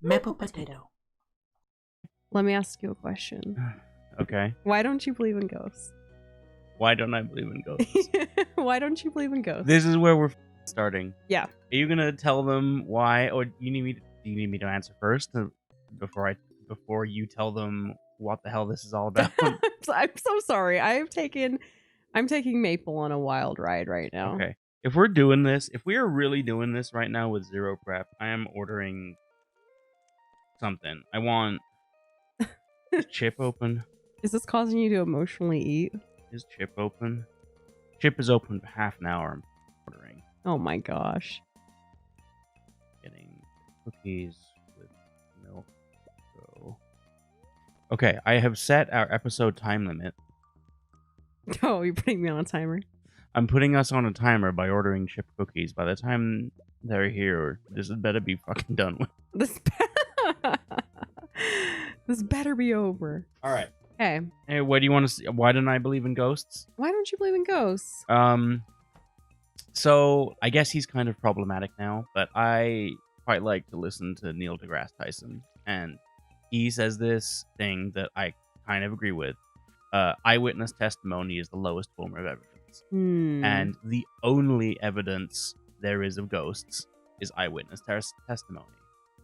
Maplepotato. Let me ask you a question. Okay. Why don't you believe in ghosts? Why don't I believe in ghosts? Why don't you believe in ghosts? This is where we're starting. Yeah. Are you gonna tell them why, or do you need me to answer first before you tell them what the hell this is all about? I'm so sorry. I'm taking Maple on a wild ride right now. Okay. If we are really doing this right now with zero prep, I am ordering something. I want Chip open. Is this causing you to emotionally eat? Is Chip open? Chip is open for half an hour. I'm ordering. Oh my gosh. Getting cookies with milk. So. Okay, I have set our episode time limit. Oh, you're putting me on a timer. I'm putting us on a timer by ordering Chip cookies. By the time they're here, this had better be fucking done with. This better be over. All right. Okay. Hey, what do you want to see? Why don't I believe in ghosts? Why don't you believe in ghosts? So I guess he's kind of problematic now, but I quite like to listen to Neil deGrasse Tyson, and he says this thing that I kind of agree with. Eyewitness testimony is the lowest form of evidence. And the only evidence there is of ghosts is eyewitness testimony.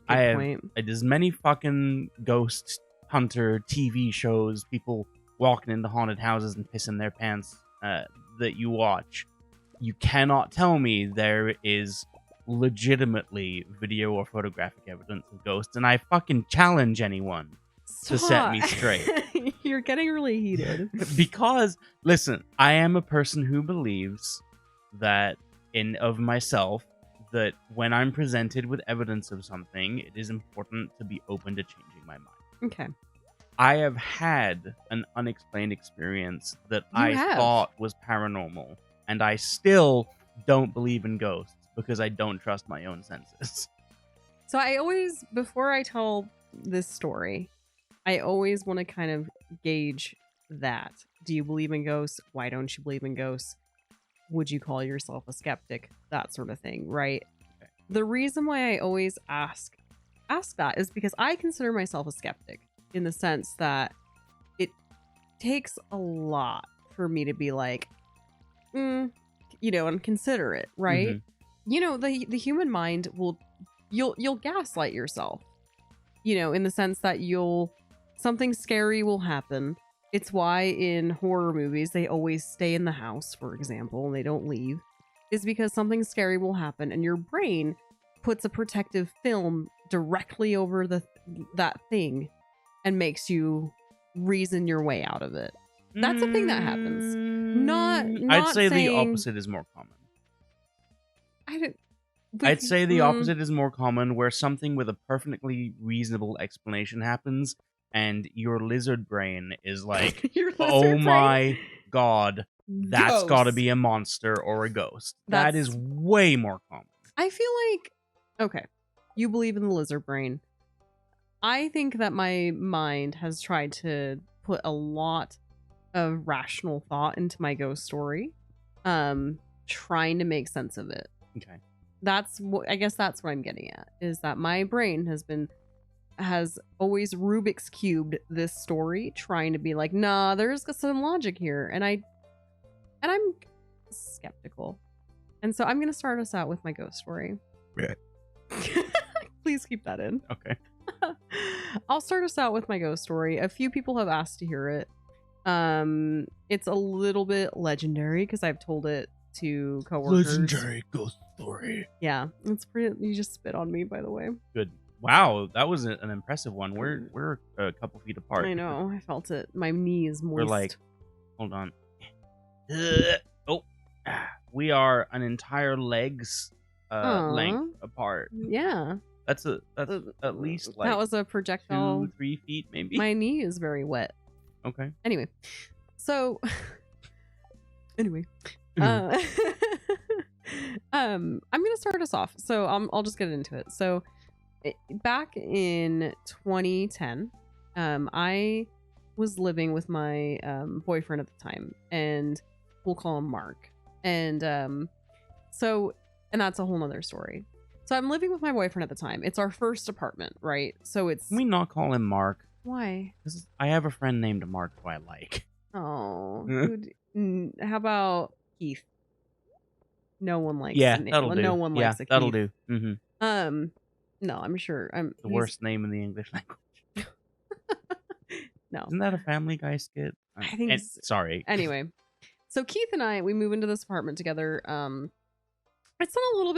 There's many fucking ghost hunter TV shows, people walking into haunted houses and pissing their pants that you watch. You cannot tell me there is legitimately video or photographic evidence of ghosts, and I fucking challenge anyone to set me straight. You're getting really heated. Because, listen, I am a person who believes that of myself, that when I'm presented with evidence of something, it is important to be open to changing my mind. Okay. I have had an unexplained experience that thought was paranormal, and I still don't believe in ghosts because I don't trust my own senses. So I always, before I tell this story, I always want to kind of gauge that. Do you believe in ghosts? Why don't you believe in ghosts? Would you call yourself a skeptic? That sort of thing, right? Okay. The reason why I always ask that is because I consider myself a skeptic, in the sense that it takes a lot for me to be like, and consider it, right? Mm-hmm. You know, the human mind you'll gaslight yourself, in the sense that something scary will happen. It's why in horror movies they always stay in the house, for example, and they don't leave, is because something scary will happen and your brain puts a protective film directly over that thing and makes you reason your way out of it. That's a thing that happens. Not I'd say saying... the opposite is more common. I'd say the opposite is more common, where something with a perfectly reasonable explanation happens, and your lizard brain is like, oh my god, that's got to be a monster or a ghost. That is way more common. I feel like, okay, you believe in the lizard brain. I think that my mind has tried to put a lot of rational thought into my ghost story, trying to make sense of it. Okay. I guess that's what I'm getting at, is that my brain has always Rubik's cubed this story, trying to be like, nah, there's some logic here, and I'm skeptical, and so I'm gonna start us out with my ghost story. Yeah. Please keep that in. Okay. I'll start us out with my ghost story. A few people have asked to hear it. It's a little bit legendary because I've told it to coworkers. Legendary ghost story. Yeah, it's pretty. You just spit on me, by the way. Good. Wow, that was an impressive one. We're a couple feet apart. I know. I felt it. My knee is moist. We're like, hold on. We are an entire leg's length apart. Yeah. That's at least like that was a projectile. 2-3 feet, maybe. My knee is very wet. Okay. Anyway, so I'm gonna start us off. So I'll just get into it. So back in 2010, I was living with my boyfriend at the time, and we'll call him Mark. And that's a whole nother story. So I'm living with my boyfriend at the time. It's our first apartment, right? So it's Can we not call him Mark? why? Because I have a friend named Mark who I like. Oh, how about Keith? No one likes Yeah, that'll no do. one Yeah, likes a that'll Keith. do. Mm-hmm. No, I'm sure. The worst name in the English language. No, Isn't that a Family Guy skit? I think. Sorry. Anyway, so Keith and I, we move into this apartment together. It's in a little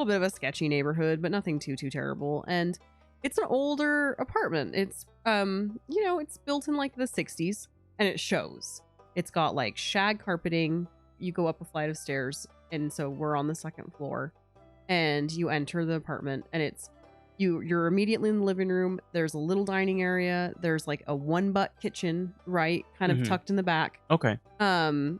bit of a sketchy neighborhood, but nothing too terrible. And it's an older apartment. It's it's built in like the 60s, and it shows. It's got like shag carpeting. You go up a flight of stairs, and so we're on the second floor, and you enter the apartment, and you're immediately in the living room. There's a little dining area. There's like a one butt kitchen, right, kind of tucked in the back. Okay. And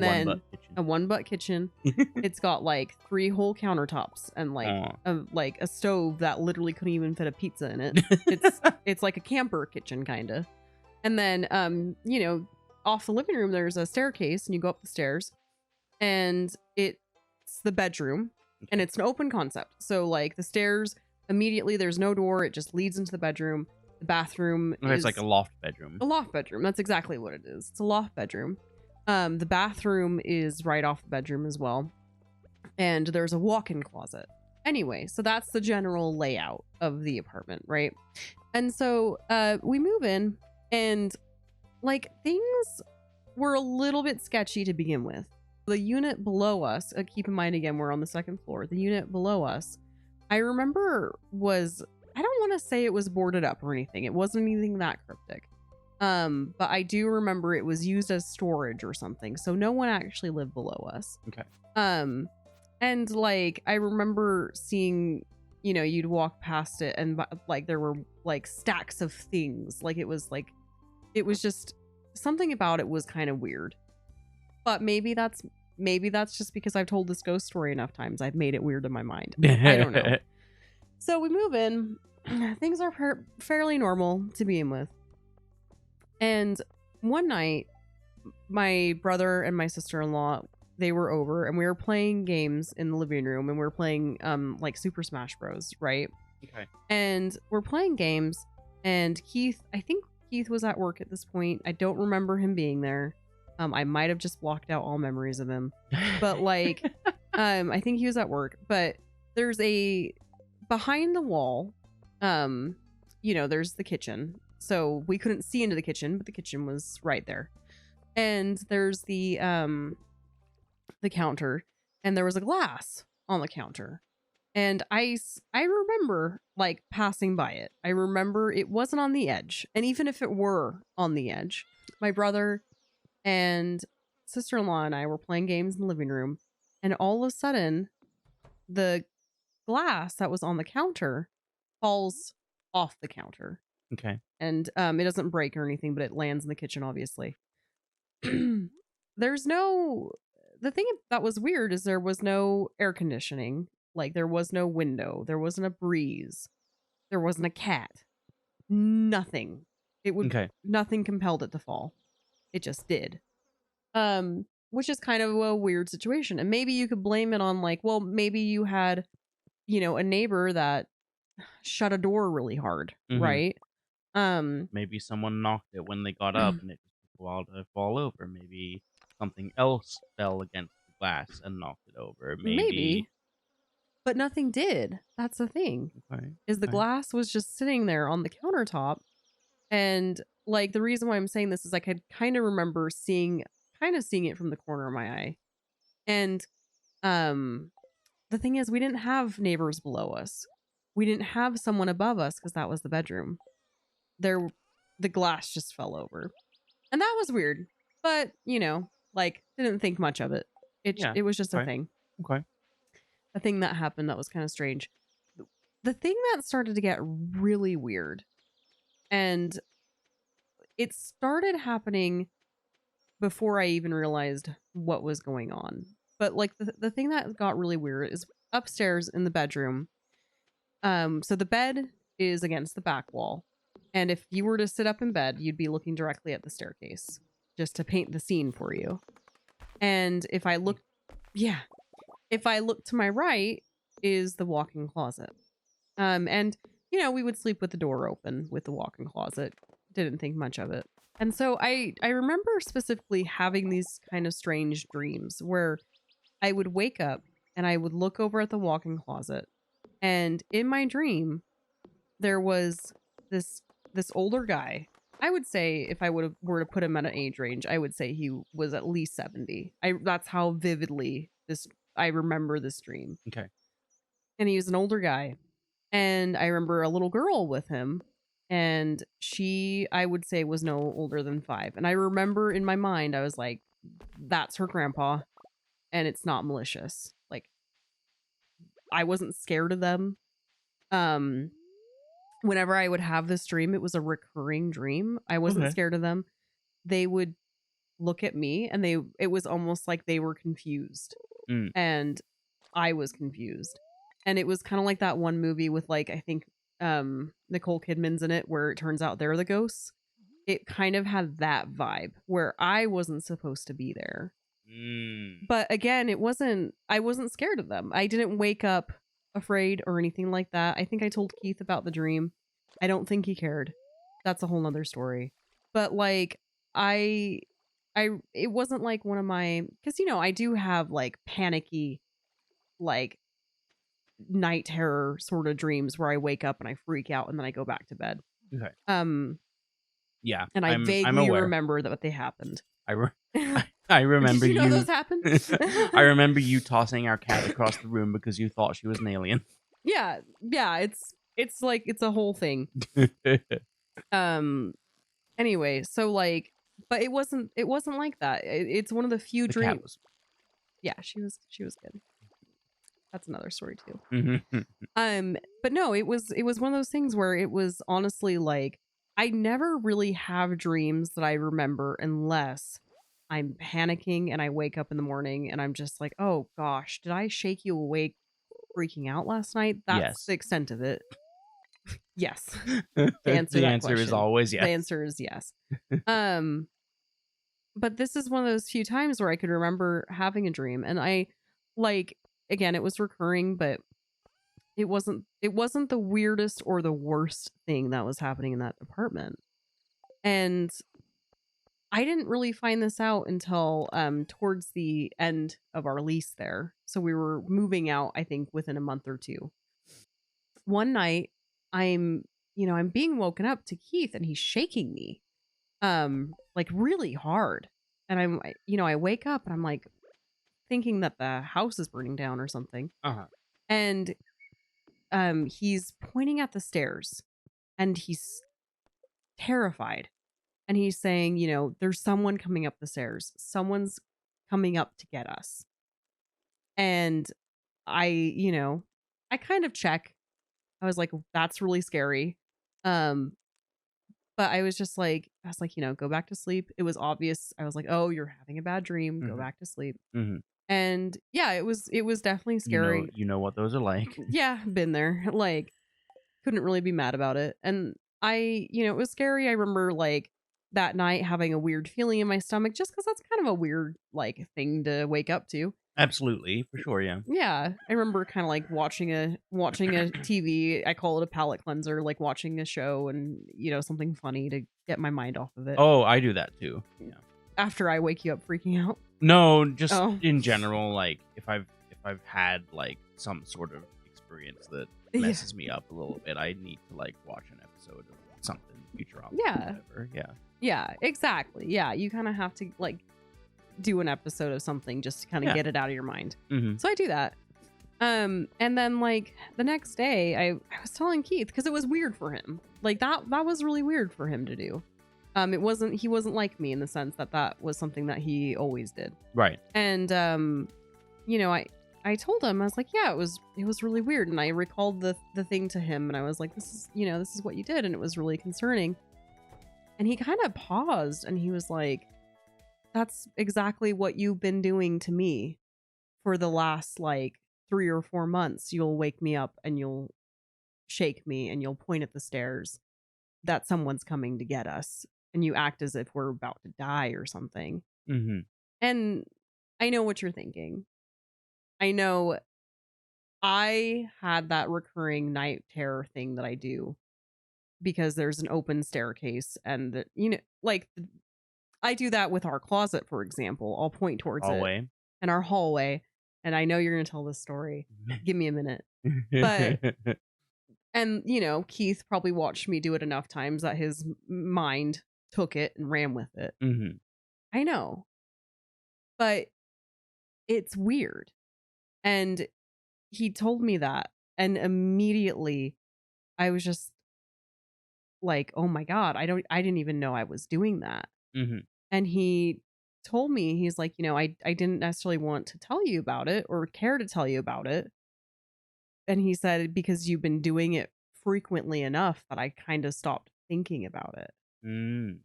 then a one butt kitchen. It's got like 3 whole countertops and like a stove that literally couldn't even fit a pizza in it. It's like a camper kitchen kind of. And then off the living room there's a staircase, and you go up the stairs, and it's the bedroom, and it's an open concept. So like the stairs, immediately there's no door, it just leads into the bedroom. The bathroom it's like a loft bedroom. A loft bedroom. That's exactly what it is. It's a loft bedroom. The bathroom is right off the bedroom as well. And there's a walk-in closet. Anyway, so that's the general layout of the apartment, right? And so we move in, and like things were a little bit sketchy to begin with. The unit below us, keep in mind again, we're on the second floor. The unit below us, I remember I don't want to say it was boarded up or anything. It wasn't anything that cryptic. But I do remember it was used as storage or something. So no one actually lived below us. Okay. And like I remember seeing, you'd walk past it, and like there were like stacks of things. Like it was just something about it was kind of weird. But maybe that's just because I've told this ghost story enough times. I've made it weird in my mind. I don't know. So we move in. Things are fairly normal to begin with. And one night, my brother and my sister-in-law, they were over, and we were playing games in the living room, and we were playing like Super Smash Bros, right? Okay. And we're playing games, and I think Keith was at work at this point. I don't remember him being there. I might have just blocked out all memories of him. But like I think he was at work. But there's behind the wall, there's the kitchen. So we couldn't see into the kitchen, but the kitchen was right there. And there's the counter, and there was a glass on the counter. And I remember like passing by it. I remember it wasn't on the edge. And even if it were on the edge, my brother and sister-in-law and I were playing games in the living room, and all of a sudden the glass that was on the counter falls off the counter. Okay. And it doesn't break or anything, but it lands in the kitchen, obviously. The thing that was weird is there was no air conditioning. Like there was no window. There wasn't a breeze. There wasn't a cat. Nothing. Nothing compelled it to fall. It just did. Which is kind of a weird situation. And maybe you could blame it on like, well, maybe you had, a neighbor that shut a door really hard, right? Maybe someone knocked it when they got up and it took a while to fall over. Maybe something else fell against the glass and knocked it over. Maybe. But nothing did. That's the thing. Okay. Is the glass was just sitting there on the countertop. And like the reason why I'm saying this is I could kind of remember seeing it from the corner of my eye. And the thing is, we didn't have neighbors below us. We didn't have someone above us because that was the bedroom. The glass just fell over. And that was weird. But, didn't think much of it. It was just a thing. Okay. A thing that happened that was kind of strange. The thing that started to get really weird, and it started happening before I even realized what was going on. But like the thing that got really weird is upstairs in the bedroom. So the bed is against the back wall. And if you were to sit up in bed, you'd be looking directly at the staircase, just to paint the scene for you. And if I look to my right, is the walk-in closet. And you know, we would sleep with the door open with the walk-in closet. Didn't think much of it. And so I remember specifically having these kind of strange dreams where I would wake up and I would look over at the walk-in closet, and in my dream there was this this older guy. I would say if I were to put him at an age range, I would say he was at least 70. I That's how vividly this I remember this dream. Okay. And he was an older guy. And I remember a little girl with him, and she, I would say, was no older than 5. And I remember in my mind I was like, that's her grandpa, and it's not malicious. Like, I wasn't scared of them. Um Whenever I would have this dream, it was a recurring dream. I wasn't Okay. scared of them. They would look at me, and it was almost like they were confused, Mm. and I was confused. And it was kind of like that one movie with, like, I think Nicole Kidman's in it, where it turns out they're the ghosts. It kind of had that vibe where I wasn't supposed to be there. Mm. But again, I wasn't scared of them. I didn't wake up afraid or anything like that. I think I told Keith about the dream. I don't think he cared. That's a whole nother story. But like, I it wasn't like one of my, because you know, I do have like panicky, like, night terror sort of dreams where I wake up and I freak out and then I go back to bed. Okay. Um Yeah, and I I'm vaguely aware. remember that they happened. I I remember Did you know you. those happened? I remember you tossing our cat across the room because you thought she was an alien. Yeah, yeah, it's like it's a whole thing. Um anyway, so like, but it wasn't like that. It's one of the few The cat dreams. was. Yeah, she was good. That's another story too. Mhm. But no, it was one of those things where it was honestly like, I never really have dreams that I remember unless I'm panicking and I wake up in the morning and I'm just like, "Oh gosh, did I shake you awake freaking out last night?" That's Yes. the extent of it. Yes. To answer The that answer is question. always The yes. answer is yes. Um but this is one of those few times where I could remember having a dream, and I, like, again, it was recurring, but it wasn't the weirdest or the worst thing that was happening in that apartment. And I didn't really find this out until towards the end of our lease there. So we were moving out, I think, within a month or two. One night, I'm I'm being woken up to Keith, and he's shaking me like really hard. And I wake up and I'm like thinking that the house is burning down or something. Uh-huh. And he's pointing at the stairs, and he's terrified, and he's saying, there's someone coming up the stairs. Someone's coming up to get us. And I kind of check. I was like, that's really scary. Um, but I was like, go back to sleep. It was obvious. I was like, oh, you're having a bad dream. Go Mhm. back to sleep. Mhm. And yeah, it was definitely scary. You know what those are like. Yeah, been there. Like, couldn't really be mad about it. And it was scary. I remember like that night having a weird feeling in my stomach, just because that's kind of a weird like thing to wake up to. Absolutely, for sure, yeah. Yeah, I remember kind of like watching a TV. I call it a palate cleanser, like watching a show and something funny to get my mind off of it Oh, I do that too. Yeah. after I wake you up freaking out. No, just Oh, in general, like if I've had like some sort of experience that yeah, messes me up a little bit, I need to like watch an episode of something, Futurama, yeah, whatever. Yeah. yeah, exactly. Yeah, you kind of have to like do an episode of something just to kind of Yeah. get it out of your mind. Mm-hmm. So I do that. And then like the next day I was telling Keith, because it was weird for him. Like that was really weird for him to do. He wasn't like me in the sense that was something that he always did. Right. And I told him, I was like, yeah, it was really weird. And I recalled the thing to him, and I was like, this is what you did, and it was really concerning. And he kind of paused, and he was like, that's exactly what you've been doing to me for the last like 3 or 4 months. You'll wake me up and you'll shake me and you'll point at the stairs that someone's coming to get us, and you act as if we're about to die or something. Mm-hmm. And I know what you're thinking. I know I had that recurring night terror thing that I do because there's an open staircase and I do that with our closet, for example. I'll point towards it Hallway. and our hallway. And I know you're going to tell this story. Give me a minute. But, and Keith probably watched me do it enough times that his mind took it and ran with it. Mm-hmm. I know. But it's weird. And he told me that. And immediately I was just like, oh my God, I didn't even know I was doing that. Mm-hmm. And he told me, he's like, I didn't necessarily want to tell you about it or care to tell you about it. And he said, because you've been doing it frequently enough that I kind of stopped thinking about it. Mm.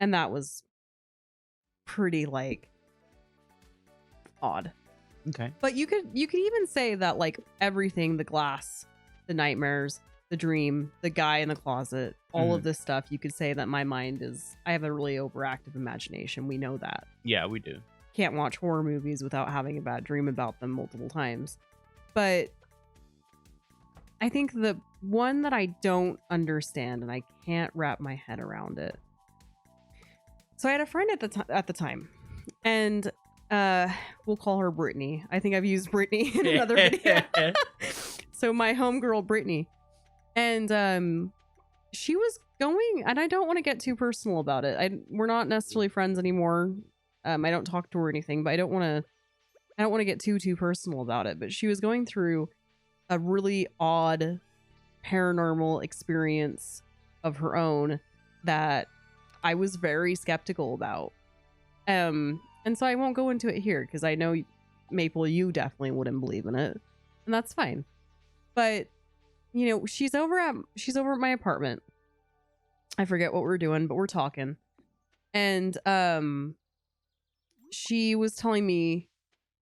And that was pretty odd. Okay. But you could even say that everything, the glass, the nightmares, the dream, the guy in the closet, all of this stuff, you could say that my mind I have a really overactive imagination. We know that. Yeah, we do. Can't watch horror movies without having a bad dream about them multiple times. But I think the one that I don't understand and I can't wrap my head around it. So I had a friend at the time, and we'll call her Brittany. I think I've used Brittany in another video. So my homegirl Brittany, and she was going, and I don't want to get too personal about it. We're not necessarily friends anymore. I don't talk to her or anything, but I don't want to get too personal about it. But she was going through a really odd paranormal experience of her own that I was very skeptical about. And so I won't go into it here because I know, Maple, you definitely wouldn't believe in it, and that's fine. But she's over at my apartment. I forget what we're doing, but we're talking, and she was telling me,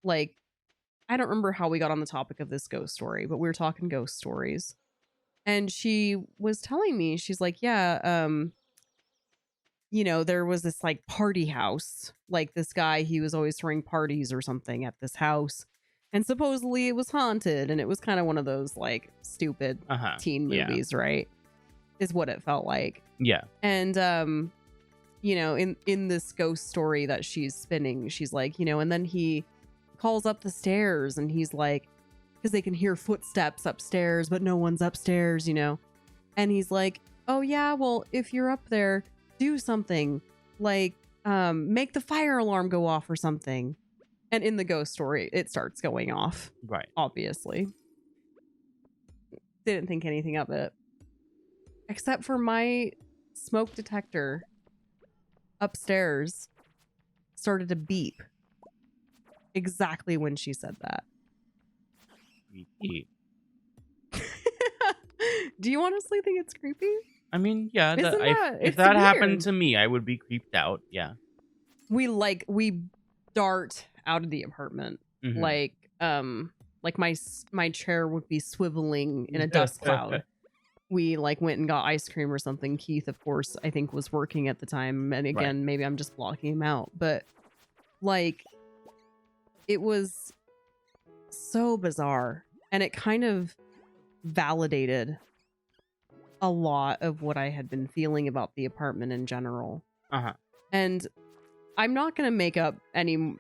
I don't remember how we got on the topic of this ghost story, but we were talking ghost stories, and she was telling me, she's like, yeah, there was this party house, this guy, he was always throwing parties or something at this house, and supposedly it was haunted, and it was kind of one of those stupid teen movies, right? Is what it felt like. Yeah. And in this ghost story that she's spinning, she's like, and then he calls up the stairs and he's like, because they can hear footsteps upstairs, but no one's upstairs, and he's like, oh yeah, well, if you're up there, do something, make the fire alarm go off or something. And in the ghost story, it starts going off. Right. Obviously. Didn't think anything of it. Except for my smoke detector upstairs started to beep exactly when she said that. Creepy. Do you honestly think it's creepy? I mean, yeah. If It's that weird. happened to me, I would be creeped out. Yeah. We dart out of the apartment. Mhm. My chair would be swiveling in a dust cloud. We went and got ice cream or something. Keith, of course, I think was working at the time. And again, Right. maybe I'm just blocking him out. But it was so bizarre. And it kind of validated a lot of what I had been feeling about the apartment in general. And I'm not going to make up any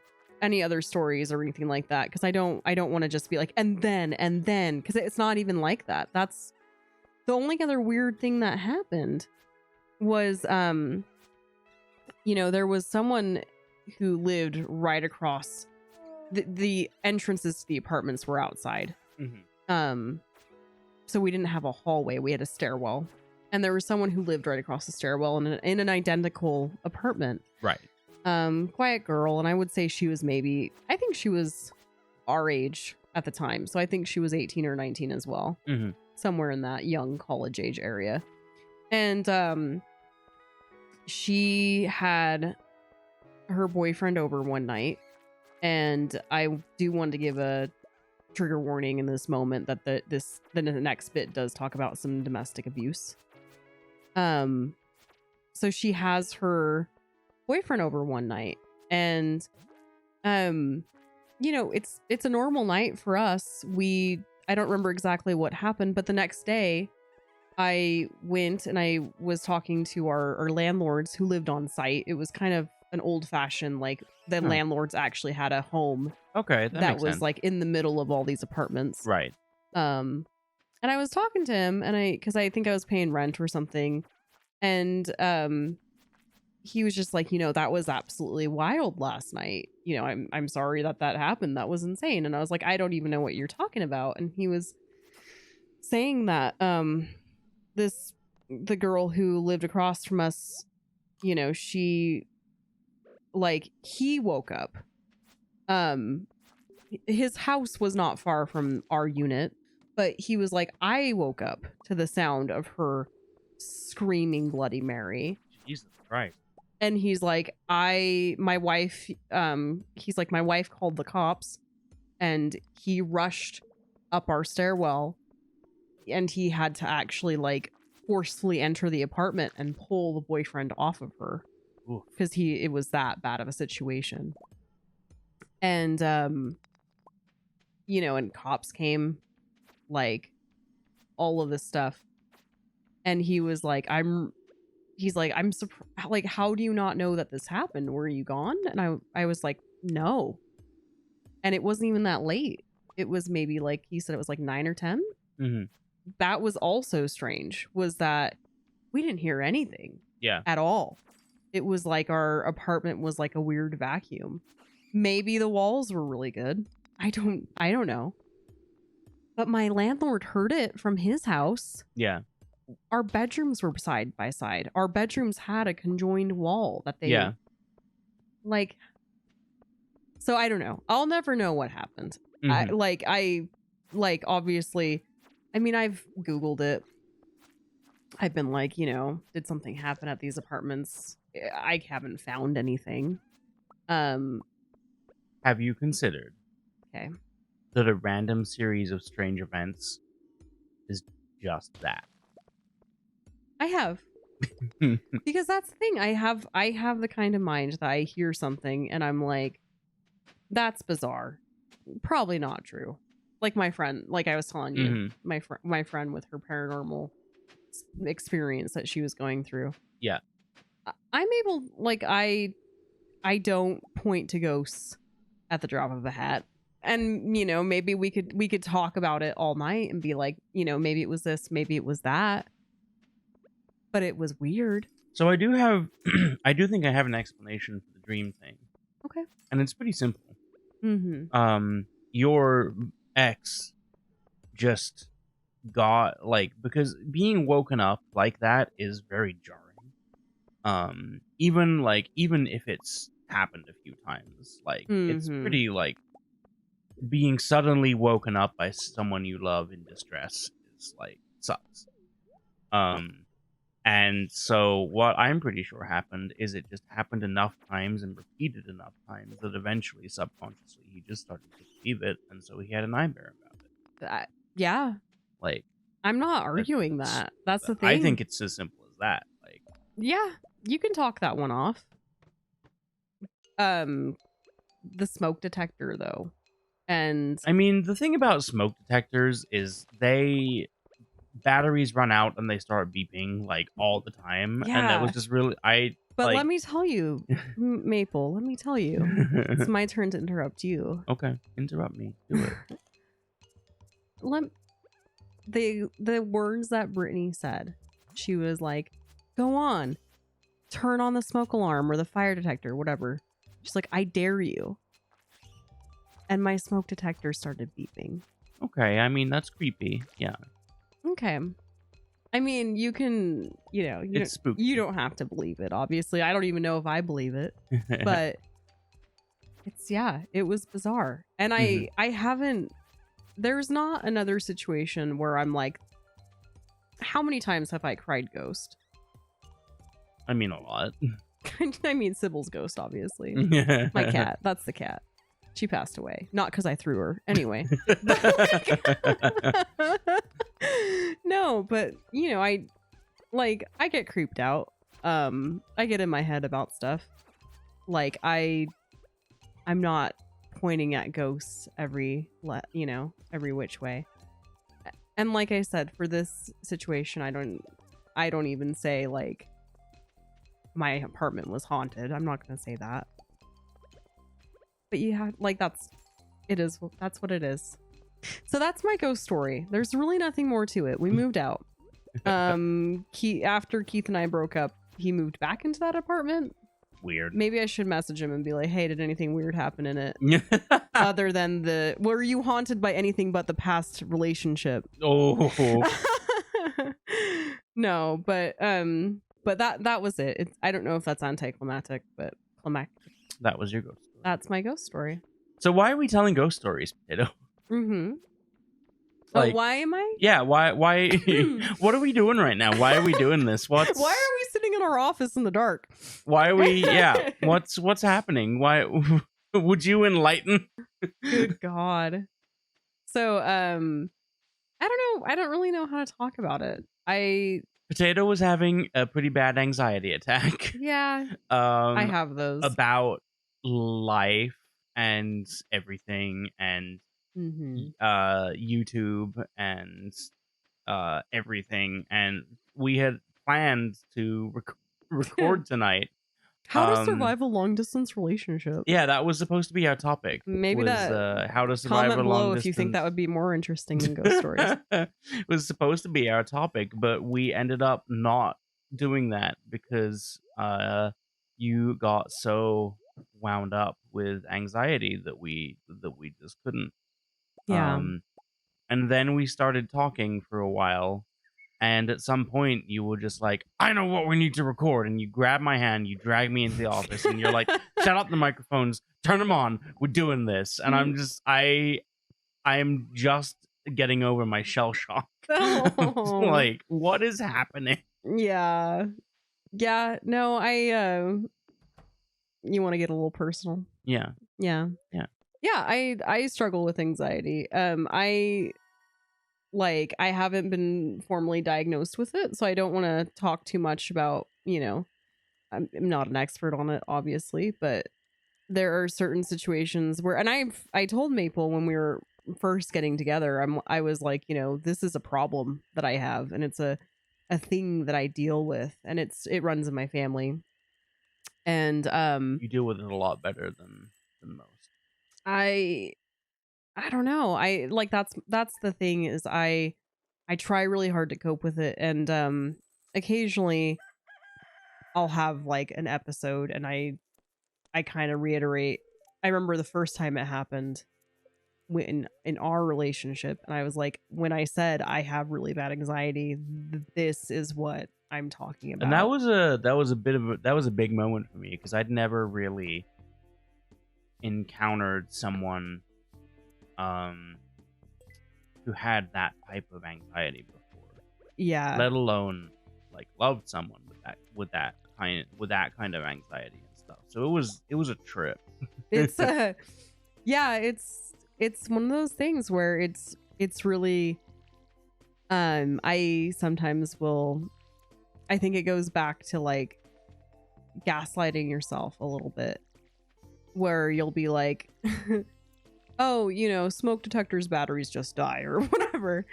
other stories or anything like that, because I don't want to just be like, and then, because it's not even like that. That's the only other weird thing that happened was, there was someone who lived right across the entrances to the apartments were outside. Mm-hmm. So we didn't have a hallway. We had a stairwell, and there was someone who lived right across the stairwell in an identical apartment. Right. Quiet girl. And I would say she was I think she was our age at the time. So I think she was 18 or 19 as well. Mm-hmm. Somewhere in that young college age area. And she had her boyfriend over one night, and I do want to give a trigger warning in this moment that the next bit does talk about some domestic abuse. So she has her boyfriend over one night, and it's a normal night for us. I don't remember exactly what happened, but the next day I went and I was talking to our landlords who lived on site. It was kind of an old fashioned, like the Huh. landlords actually had a home Okay, that that makes was sense. like in the middle of all these apartments. Right. And I was talking to him and because I think I was paying rent or something. And he was just like, that was absolutely wild last night. I'm sorry that happened. That was insane. And I was like, I don't even know what you're talking about. And he was saying that the girl who lived across from us, she he woke up. His house was not far from our unit, but he was like, I woke up to the sound of her screaming Bloody Mary. Jesus Christ. And he's like, my wife called the cops, and he rushed up our stairwell, and he had to actually forcefully enter the apartment and pull the boyfriend off of her because it was that bad of a situation. And and cops came, all of this stuff, and he was like, I'm surprised, how do you not know that this happened? Were you gone? And I was like, no. And it wasn't even that late. It was maybe he said it was 9 or 10. Mm-hmm. That was also strange, was that we didn't hear anything at all. It was like our apartment was like a weird vacuum. Maybe the walls were really good. I don't know. But my landlord heard it from his house. Yeah. Our bedrooms were side by side. Our bedrooms had a conjoined wall that they so I don't know. I'll never know what happened. Mm-hmm. I obviously, I mean, I've Googled it. I've been did something happen at these apartments? I haven't found anything. Have you considered that a random series of strange events is just that? I have. Because that's the thing. I have the kind of mind that I hear something and I'm like, that's bizarre. Probably not true. Like my friend, like I was telling you, my friend with her paranormal experience that she was going through. Yeah. I'm able, I don't point to ghosts at the drop of a hat. And, maybe we could talk about it all night and be like, maybe it was this, maybe it was that. But it was weird. So I do think I have an explanation for the dream thing. Okay. And it's pretty simple. Mm-hmm. Your ex just got because being woken up like that is very jarring. Even if it's happened a few times, it's pretty being suddenly woken up by someone you love in distress is sucks. And so what I'm pretty sure happened is it just happened enough times and repeated enough times that eventually, subconsciously, he just started to believe it, and so he had a nightmare about it. Yeah. I'm not arguing that. That's the thing. I think it's as simple as that. Yeah, you can talk that one off. The smoke detector, though. And I mean, the thing about smoke detectors is batteries run out and they start beeping all the time. Yeah. And that was just really But let me tell you, Maple, let me tell you. It's my turn to interrupt you. Okay, interrupt me. Do it. The words that Brittany said, she was like, go on, turn on the smoke alarm or the fire detector, whatever. She's like, I dare you. And my smoke detector started beeping. Okay, I mean, that's creepy. Yeah. Okay. I mean, you can, it's spooky. You don't have to believe it, obviously. I don't even know if I believe it. But it was bizarre. And I haven't, there's not another situation where I'm like, how many times have I cried ghost? I mean, a lot. I mean, Sybil's ghost, obviously. My cat. That's the cat. She passed away. Not because I threw her. Anyway. No, but, I get creeped out. I get in my head about stuff. I'm not pointing at ghosts every which way. And like I said, for this situation, I don't even say like my apartment was haunted. I'm not gonna say that. But you have like that's what it is. So that's my ghost story. There's really nothing more to it. We moved out. After Keith and I broke up, he moved back into that apartment. Weird. Maybe I should message him and be like, hey, did anything weird happen in it? Other than were you haunted by anything but the past relationship? Oh. No, but that was it. I don't know if that's anticlimactic, but climactic. That was your ghost story. That's my ghost story. So why are we telling ghost stories, Potato? Mm-hmm. Like, why am I? Yeah, why what are we doing right now? Why are we doing this? Why are we sitting in our office in the dark? Why are we what's happening? Why would you enlighten? Good God. So I don't know. I don't really know how to talk about it. Potato was having a pretty bad anxiety attack. Yeah. I have those. About life and everything and YouTube and everything, and we had planned to record tonight. How to survive a long distance relationship. Yeah, that was supposed to be our topic. Maybe how to survive a long below distance. If you think that would be more interesting than ghost stories. It was supposed to be our topic, but we ended up not doing that because you got so wound up with anxiety that we just couldn't. Yeah. And then we started talking for a while, and at some point you were just like, I know what we need to record, and you grabbed my hand, you dragged me into the office, and you're like, shut up the microphones, turn them on, we're doing this. And I'm just getting over my shell shock. Oh. Like, what is happening? Yeah. No, you want to get a little personal? Yeah. I struggle with anxiety. I haven't been formally diagnosed with it, so I don't want to talk too much about, I'm not an expert on it, obviously, but there are certain situations where, and I told Maple when we were first getting together, I was like, this is a problem that I have, and it's a thing that I deal with, and it runs in my family. And you deal with it a lot better than most. I don't know. That's the thing is I try really hard to cope with it, and occasionally I'll have like an episode and I kind of reiterate. I remember the first time it happened in our relationship, and I was like, when I said I have really bad anxiety, this is what I'm talking about. And that was a big moment for me because I'd never really encountered someone who had that type of anxiety before. Yeah. Let alone like loved someone with that kind of anxiety and stuff. So it was a trip. It's it's one of those things where it's really I sometimes I think it goes back to like gaslighting yourself a little bit, where you'll be like, oh, smoke detectors batteries just die or whatever.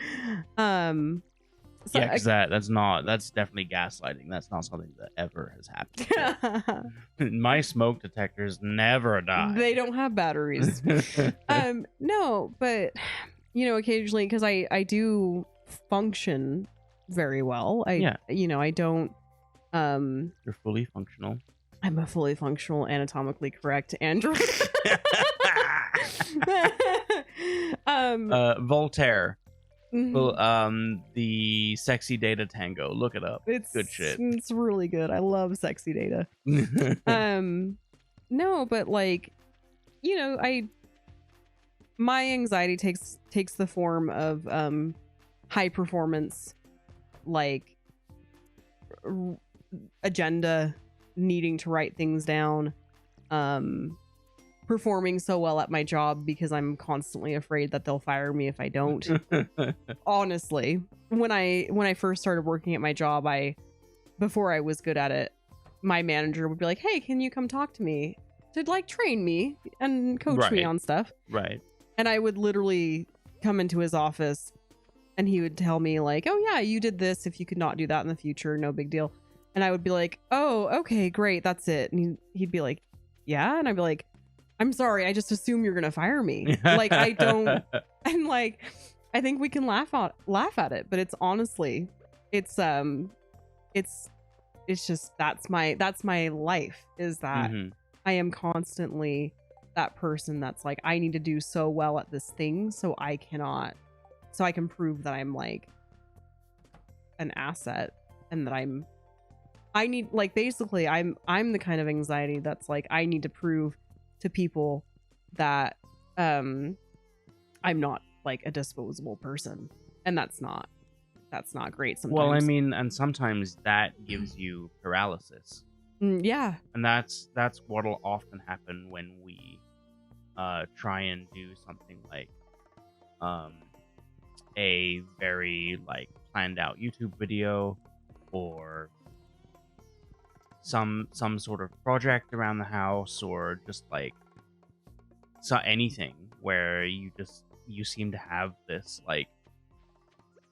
Yeah, because that's definitely gaslighting. That's not something that ever has happened. My smoke detectors never die. They don't have batteries. No, but occasionally, because I do function very well. I don't. You're fully functional. I'm a fully functional, anatomically correct android. Voltaire. Well, the sexy data tango. Look it up. It's good shit. It's really good. I love sexy data. No, but like, my anxiety takes the form of high performance, like agenda, needing to write things down, performing so well at my job because I'm constantly afraid that they'll fire me if I don't. Honestly, when I first started working at my job, before I was good at it, my manager would be like, hey, can you come talk to me? to like train me and coach me Right. on stuff. Right. And I would literally come into his office and he would tell me like, oh yeah, you did this. If you could not do that in the future, no big deal. And I would be like, oh, okay, great. That's it. And he'd be like, yeah. And I'd be like, I'm sorry. I just assume you're going to fire me. Like, I don't. And like, I think we can laugh at it, but it's honestly, it's just, that's my life, is that Mhm. I am constantly that person that's like, I need to do so well at this thing so I can prove that I'm like an asset, and that I need, like, basically I'm the kind of anxiety that's like, I need to prove to people that I'm not like a disposable person, and that's not great sometimes. Well, I mean, and sometimes that gives you paralysis. Yeah. And that's what'll often happen when we try and do something like a very like planned out YouTube video, or some sort of project around the house, or just like anything where you seem to have this like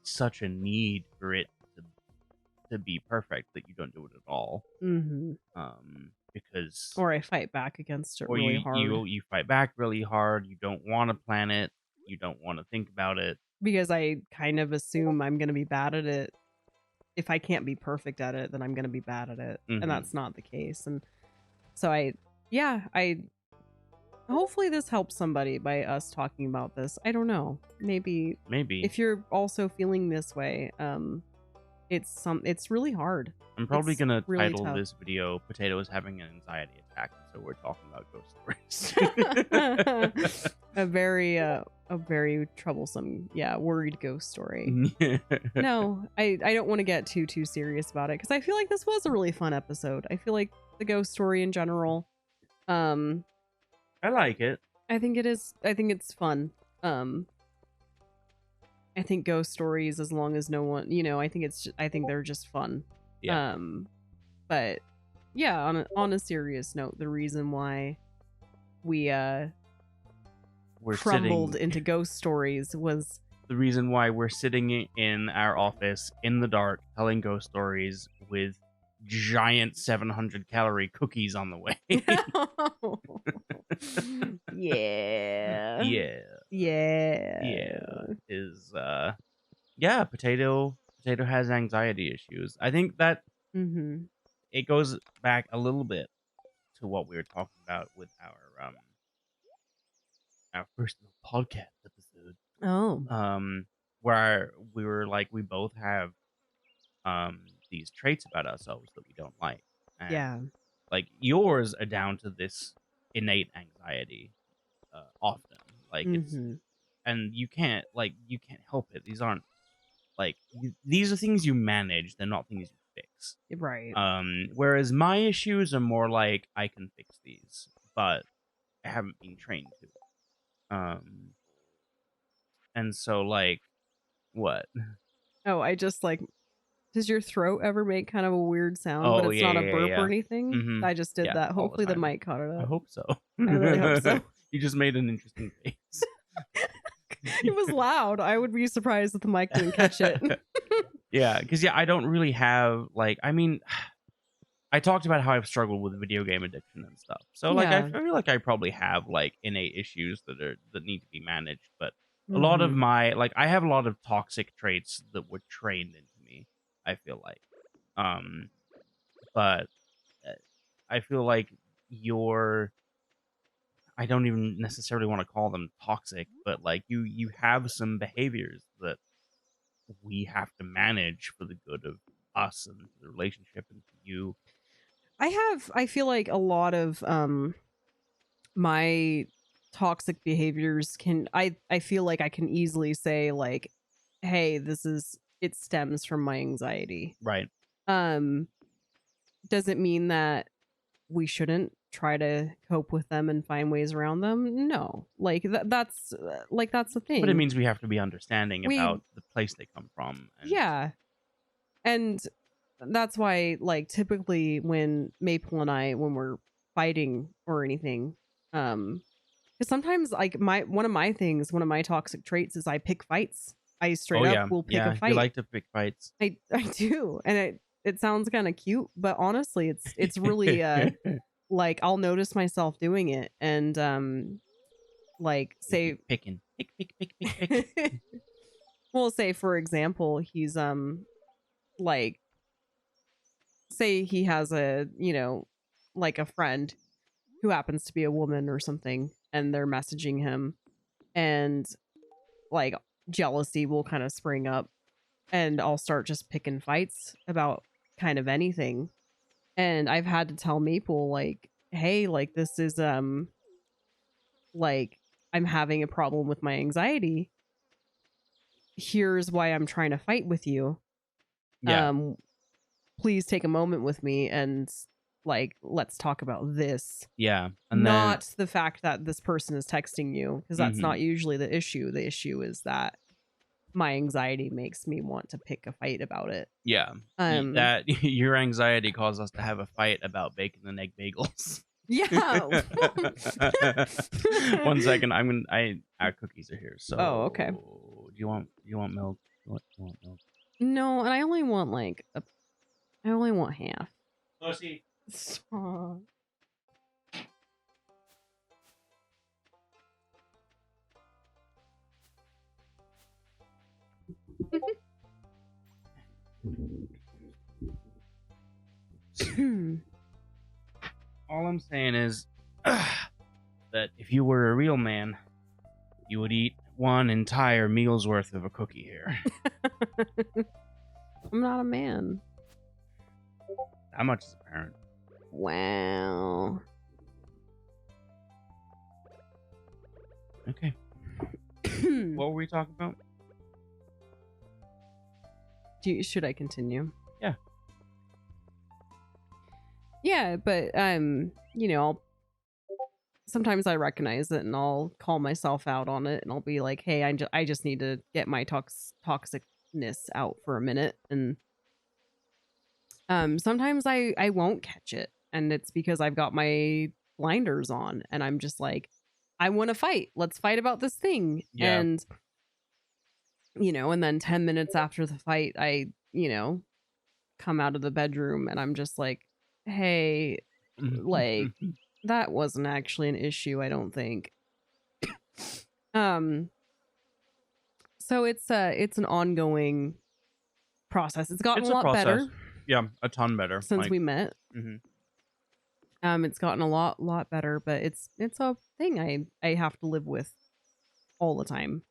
such a need for it to be perfect that you don't do it at all. Mm-hmm. Because Or I fight back against it or really hard. you fight back really hard. You don't want to plan it. You don't want to think about it. Because I kind of assume I'm going to be bad at it. If I can't be perfect at it, then I'm going to be bad at it. Mhm. And that's not the case. And so I hopefully this helps somebody by us talking about this. I don't know. Maybe if you're also feeling this way, it's really hard. I'm probably It's gonna really title tough. this video "Potato is having an anxiety attack," so we're talking about ghost stories. a very troublesome, worried ghost story. No, I don't want to get too serious about it, because I feel like this was a really fun episode. I feel like the ghost story in general, I like it. I think it is. I think it's fun. I think ghost stories, as long as no one, I think they're just fun. Yeah. But yeah, on a serious note, the reason why we We're crumbled sitting. into ghost stories was The reason why we're sitting in our office in the dark telling ghost stories with giant 700 calorie cookies on the way. yeah. Is potato has anxiety issues. I think that Mm-hmm. it goes back a little bit to what we were talking about with our first little podcast episode. Oh. Where we were like, we both have these traits about ourselves that we don't like. And Yeah. like, yours are down to this innate anxiety often. Like, it's Mm-hmm. and you can't help it. These aren't like these are things you manage, they're not things you fix. Right. Whereas my issues are more like, I can fix these, but I haven't been trained to. And so, like, what? Oh, I just like, does your throat ever make kind of a weird sound, but Oh, it's yeah, not a yeah, burp yeah. or anything? Mhm. I just did Yeah, that. all the Hopefully the time. mic caught it I up. hope so. I really hope so. You just made an interesting face. It was loud. I would be surprised if the mic didn't catch it. Yeah, because I don't really have like, I mean, I talked about how I've struggled with video game addiction and stuff. So like, I Yeah. feel like I probably have like innate issues that need to be managed. But a lot of my I have a lot of toxic traits that were trained into me, I feel like. But I feel like I don't even necessarily want to call them toxic, but like you have some behaviors that we have to manage for the good of us and the relationship and for you. I feel like a lot of my toxic behaviors I feel like I can easily say like, hey, it stems from my anxiety. Right. Does it mean that we shouldn't try to cope with them and find ways around them? No. Like that's the thing. But it means we have to be understanding We- about the place they come from. And Yeah. And that's why, like, typically when Maple and I, when we're fighting or anything. Because sometimes like one of my toxic traits is I pick fights. I Oh straight up yeah, will pick a yeah. You fight. like to pick fights. I do, and it sounds kind of cute, but honestly, it's really like I'll notice myself doing it, and like You keep say, picking, pick. well, say for example, he's like say he has a like a friend who happens to be a woman or something, and they're messaging him, and like jealousy will kind of spring up, and I'll start just picking fights about kind of anything. And I've had to tell Maple like, hey, like this is like I'm having a problem with my anxiety. Here's why I'm trying to fight with you. Yeah, Um please take a moment with me and like let's talk about this. yeah. And then, Not the fact that this person is texting you, because that's hmm not usually the issue. The issue is that my anxiety makes me want to pick a fight about it. yeah, Um that your anxiety caused us to have a fight about bacon and egg bagels. yeah. 1 second, our cookies are here. Oh, okay. So, do you want milk? You want milk? No, and I only want like I only want half. Pussy. Stop. All I'm saying is that if you were a real man, you would eat one entire meal's worth of a cookie here. I'm not a man. How much is apparent? Wow. Okay. What were we talking about? Should I continue? Yeah. Yeah, but sometimes I recognize it and I'll call myself out on it, and I'll be like, "Hey, I just need to get my toxicness out for a minute." And sometimes I won't catch it, and it's because I've got my blinders on, and I'm just like, I want to fight. Let's fight about this thing. Yeah. And and then 10 minutes after the fight, I come out of the bedroom and I'm just like, hey, like that wasn't actually an issue, I don't think. um so it's an ongoing process. It's gotten It's a a lot process. better Yeah, a ton better. since we met. Mhm. It's gotten a lot better, but it's a thing I have to live with all the time.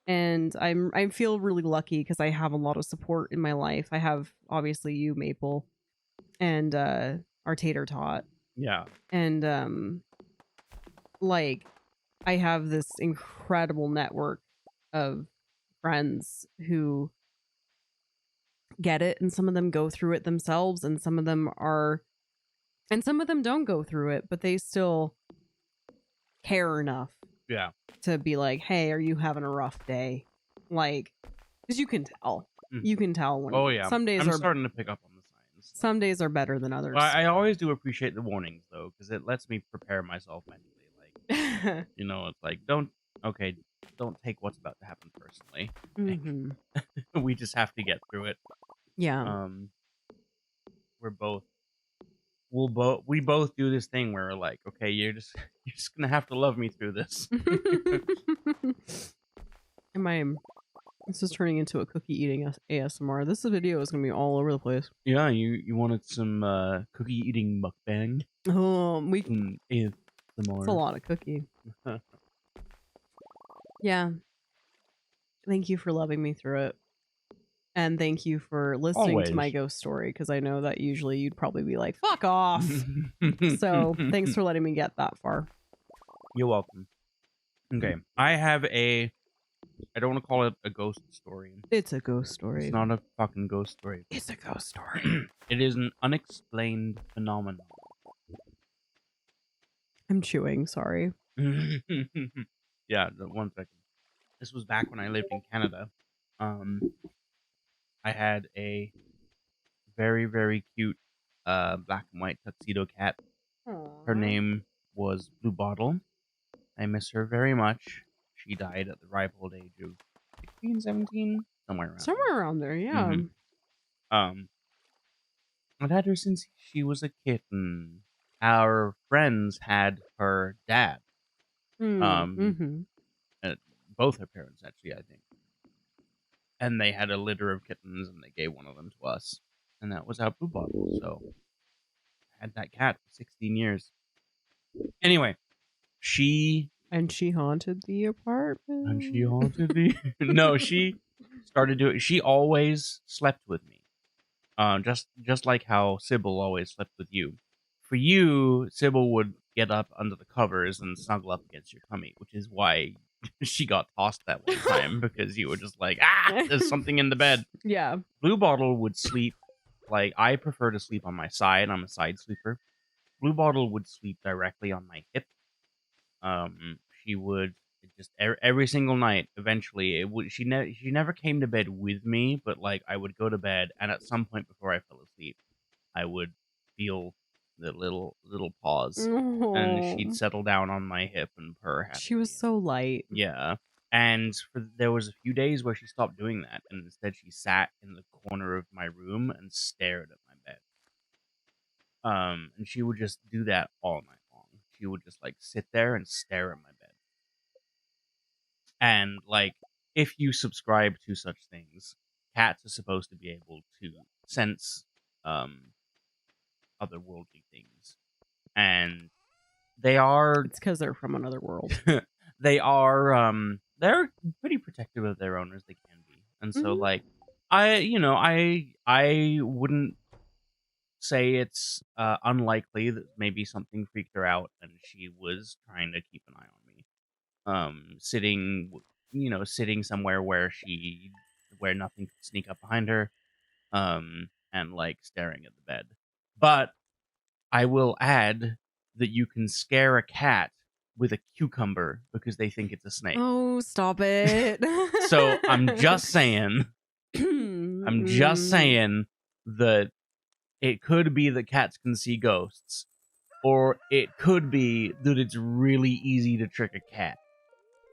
And I feel really lucky because I have a lot of support in my life. I have obviously you, Maple, and our Tater Tot. Yeah. And like I have this incredible network of friends who get it, and some of them go through it themselves, and some of them don't go through it, but they still care enough Yeah. to be like, hey, are you having a rough day? Like, because you can tell. Mhm. You can tell when Oh yeah. some days I'm are starting to pick up on the signs. some days are better than others. Well, I always do appreciate the warnings though, because it lets me prepare myself mentally. Like, it's like don't take what's about to happen personally. Mhm. We just have to get through it. Yeah. We're both we both do this thing where we're like, okay, you're just gonna have to love me through this. This is turning into a cookie eating ASMR. This video is gonna be all over the place. Yeah, you wanted some cookie eating mukbang? It's a lot of cookie. Yeah. Thank you for loving me through it. And thank you for listening to my Always. ghost story, because I know that usually you'd probably be like, fuck off. So thanks for letting me get that far. You're welcome. Okay. I don't want to call it a ghost story. It's a ghost story. It's not a fucking ghost story. It's a ghost story. It is an unexplained phenomenon. I'm chewing, sorry. Yeah, 1 second. This was back when I lived in Canada. I had a very, very cute black and white tuxedo cat. Her Aw. name was Blue Bottle. I miss her very much. She died at the ripe old age of 16, 17, somewhere around Somewhere around there, there. yeah. Um, I've had her since she was a kitten. Our friends had her dad. Um, Mm-hmm. uh, both her parents, actually, I think. And they had a litter of kittens, and they gave one of them to us. And that was our Blue Bottle. So I had that cat for 16 years. Anyway, she And she haunted the apartment. and she haunted me. No, she started doing. She always slept with me. Just like how Sybil always slept with you. For you, Sybil would get up under the covers and snuggle up against your tummy, which is why she got tossed that one time because you were just like, there's something in the bed. Yeah. Blue Bottle would sleep like I prefer to sleep on my side. I'm a side sleeper. Blue Bottle would sleep directly on my hip. She would just every single night. Eventually, it would. She never came to bed with me, but like I would go to bed, and at some point before I fell asleep, I would feel the little paws, and she'd Oh, settle down on my hip and purr she was happily. so light. Yeah. And there was a few days where she stopped doing that, and instead she sat in the corner of my room and stared at my bed. And she would just do that all night long. She would just like sit there and stare at my bed. And like, if you subscribe to such things, cats are supposed to be able to sense um otherworldly things, and they are It's because they're from another world. they're pretty protective of their owners. They can be, and so Mhm. like I wouldn't say it's unlikely that maybe something freaked her out and she was trying to keep an eye on me. Sitting, sitting somewhere where nothing could sneak up behind her, and like staring at the bed. But I will add that you can scare a cat with a cucumber because they think it's a snake. Oh, stop it. So I'm just saying that it could be that cats can see ghosts, or it could be that it's really easy to trick a cat.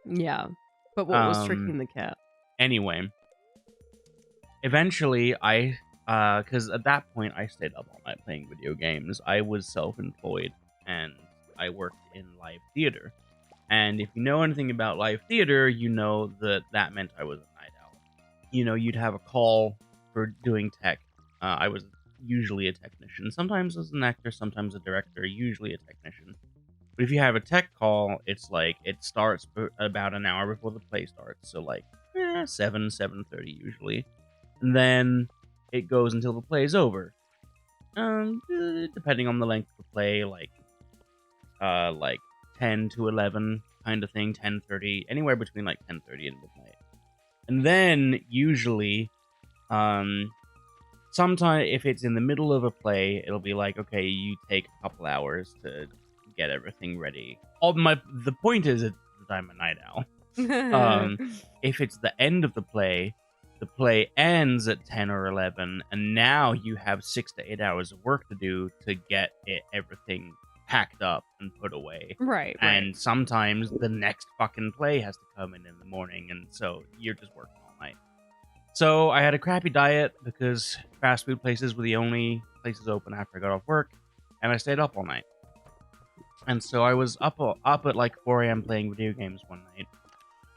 Yeah. But what was tricking the cat? Anyway, eventually because at that point I stayed up all night playing video games. I was self-employed and I worked in live theater. And if you know anything about live theater, you know that meant I was a night owl. You'd have a call for doing tech. I was usually a technician, sometimes as an actor, sometimes a director, usually a technician. But if you have a tech call, it's like it starts about an hour before the play starts, so like 7:30 usually, and then it goes until the play is over. Depending on the length of the play, like 10 to 11 kind of thing, 10:30, anywhere between like 10:30 and midnight. And then usually, sometime if it's in the middle of a play, it'll be like, okay, you take a couple hours to get everything ready. The point is that I'm a night owl. If it's the end of the play ends at 10 or 11, and now you have 6 to 8 hours of work to do to get everything packed up and put away. Right. And sometimes the next fucking play has to come in the morning, and so you're just working all night. So I had a crappy diet because fast food places were the only places open after I got off work, and I stayed up all night. And so I was up at like 4 a.m. playing video games one night,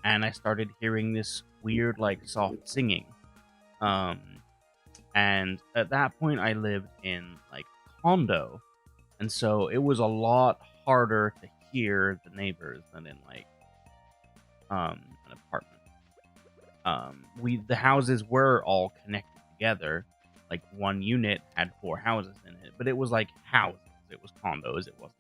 and I started hearing this weird like soft singing. And at that point I lived in like a condo, and so it was a lot harder to hear the neighbors than in like an apartment. The houses were all connected together. Like one unit had 4 houses in it, but it was like houses. It was condos. It wasn't.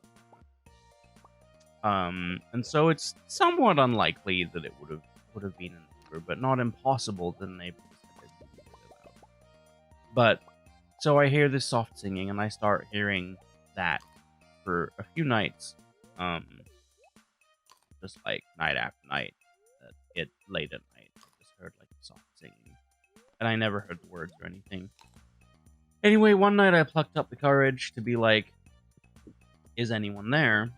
And so it's somewhat unlikely that it would have been a neighbor, but not impossible that a neighbor decided to be loud. But so I hear this soft singing, and I start hearing that for a few nights, just like night after night, late at night, I just heard like soft singing, and I never heard the words or anything. Anyway, one night I plucked up the courage to be like, is anyone there?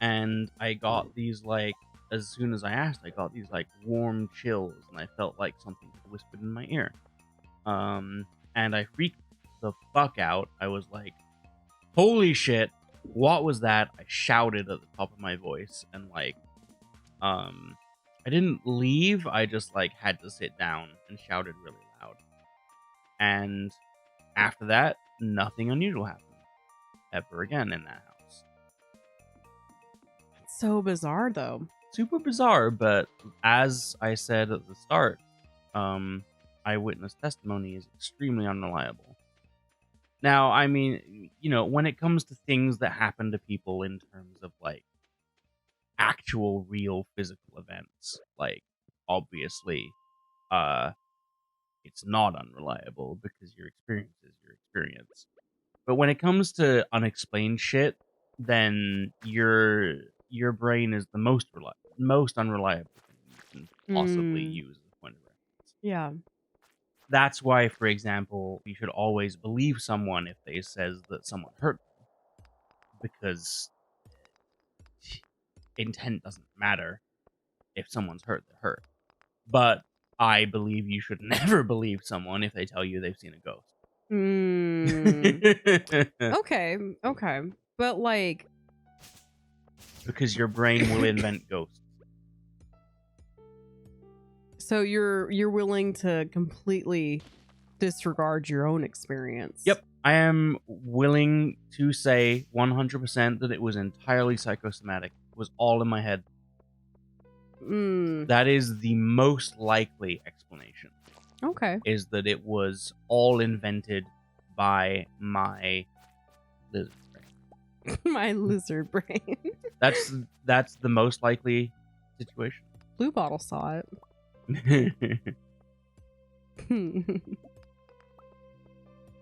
And I got these, like, as soon as I asked, I got these, like, warm chills, and I felt like something had whispered in my ear. And I freaked the fuck out. I was like, holy shit, what was that? I shouted at the top of my voice, and, like, I didn't leave, I just, like, had to sit down and shouted really loud. And after that, nothing unusual happened ever again in that house. It's so bizarre, though. Super bizarre, but as I said at the start, eyewitness testimony is extremely unreliable. Now, I mean, you know, when it comes to things that happen to people in terms of, like, actual real physical events, like, obviously, it's not unreliable because your experience is your experience. But when it comes to unexplained shit, then your brain is the most unreliable thing you can possibly use as a point of reference. Yeah. That's why, for example, you should always believe someone if they says that someone hurt them, because intent doesn't matter. If someone's hurt, they're hurt. But I believe you should never believe someone if they tell you they've seen a ghost. Okay. Okay. But, like, Because your brain will invent ghosts. so you're willing to completely disregard your own experience. Yep. I am willing to say 100% that it was entirely psychosomatic. It was all in my head. That is the most likely explanation. Okay. Is that it was all invented by my lizard brain. My lizard brain. That's the most likely situation. Blue Bottle saw it.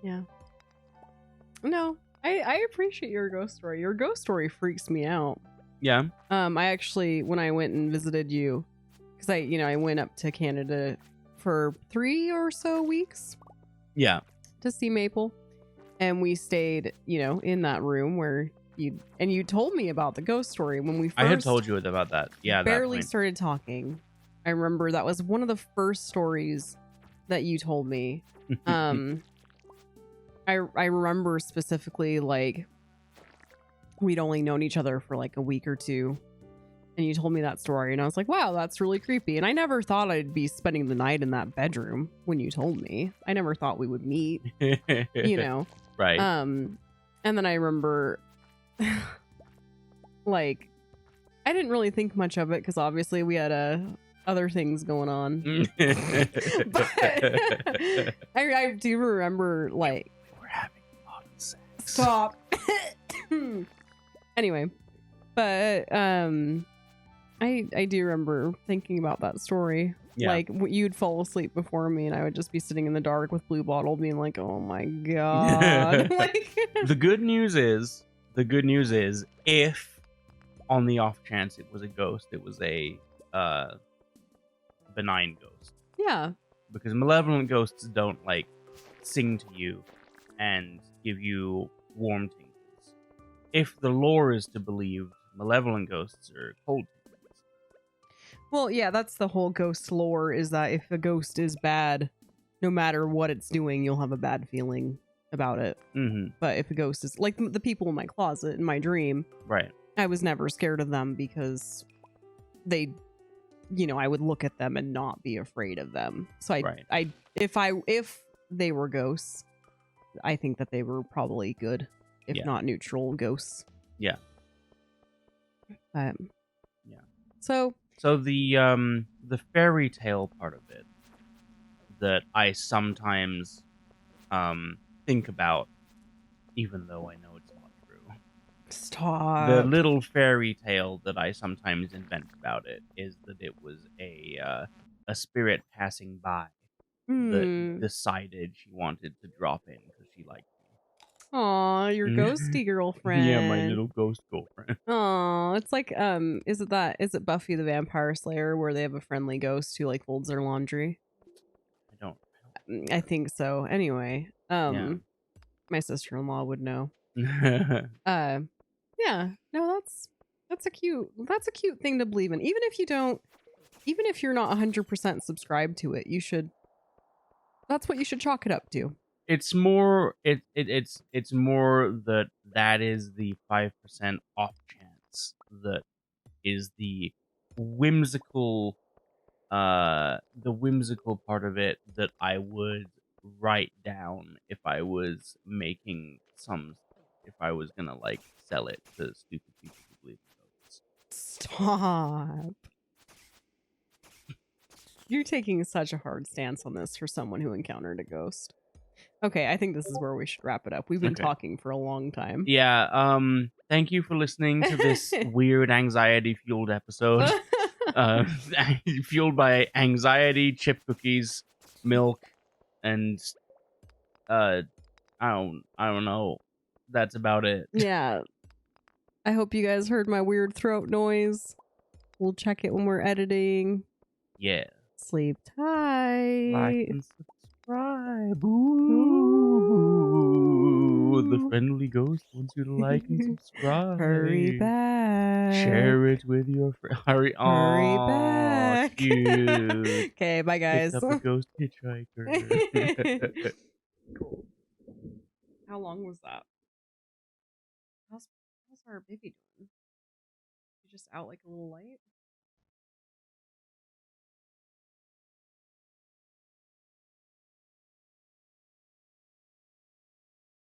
Yeah. No, I appreciate your ghost story. Your ghost story freaks me out. Yeah. I actually, when I went and visited you, because I went up to Canada for 3 or so weeks. Yeah. To see Maple, and we stayed, in that room where you told me about the ghost story when we first. I had told you about that. Yeah. Barely started talking. I remember that was one of the first stories that you told me. I remember specifically, like, we'd only known each other for like a week or two, and you told me that story, and I was like, wow, that's really creepy. And I never thought I'd be spending the night in that bedroom when you told me. I never thought we would meet. Right. And then I remember like, I didn't really think much of it because obviously we had other things going on. But I do remember, like, we're having a lot of sex. Stop. Anyway, but I do remember thinking about that story. Yeah. Like, you'd fall asleep before me, and I would just be sitting in the dark with Blue Bottle, being like, "Oh my god!" Like, the good news is, if on the off chance it was a ghost, it was a benign ghost. Yeah. Because malevolent ghosts don't, like, sing to you and give you warm tingles. If the lore is to believe, malevolent ghosts are cold tingles. Well, yeah, that's the whole ghost lore, is that if a ghost is bad, no matter what it's doing, you'll have a bad feeling about it. Mm-hmm. But if a ghost is, like the people in my closet, in my dream, right, I was never scared of them because they, I would look at them and not be afraid of them. So if they were ghosts, I think that they were probably good, if not neutral ghosts. Yeah. Yeah. So the fairy tale part of it that I sometimes think about, even though I know it's not true. Stop. The little fairy tale that I sometimes invent about it is that it was a spirit passing by that decided she wanted to drop in because she liked me. Aw, your ghosty girlfriend. Yeah, my little ghost girlfriend. Aw, it's like, is it Buffy the Vampire Slayer where they have a friendly ghost who, like, folds their laundry? I think so. Anyway, my sister-in-law would know. Yeah, Yeah. No, that's a cute thing to believe in. Even if you're not 100% subscribed to it, that's what you should chalk it up to. It's more it's more that is the 5% off chance that is the whimsical part of it that I would write down if I was if I was gonna like sell it to stupid people who believe in ghosts. Stop. You're taking such a hard stance on this for someone who encountered a ghost. Okay, I think this is where we should wrap it up. We've been Okay. talking for a long time. Yeah, thank you for listening to this weird anxiety fueled episode. Fueled by anxiety, chip cookies, milk, and I don't know. That's about it. Yeah. I hope you guys heard my weird throat noise. We'll check it when we're editing. Yeah. Sleep tight. Like and subscribe. Ooh, the friendly ghost wants you to like and subscribe. Hurry back. Share it with your friend. Hurry back. Cute. Okay, bye guys. Picked up a ghost hitchhiker. Cool. How long was that? How's our baby doing? You just out like a little light?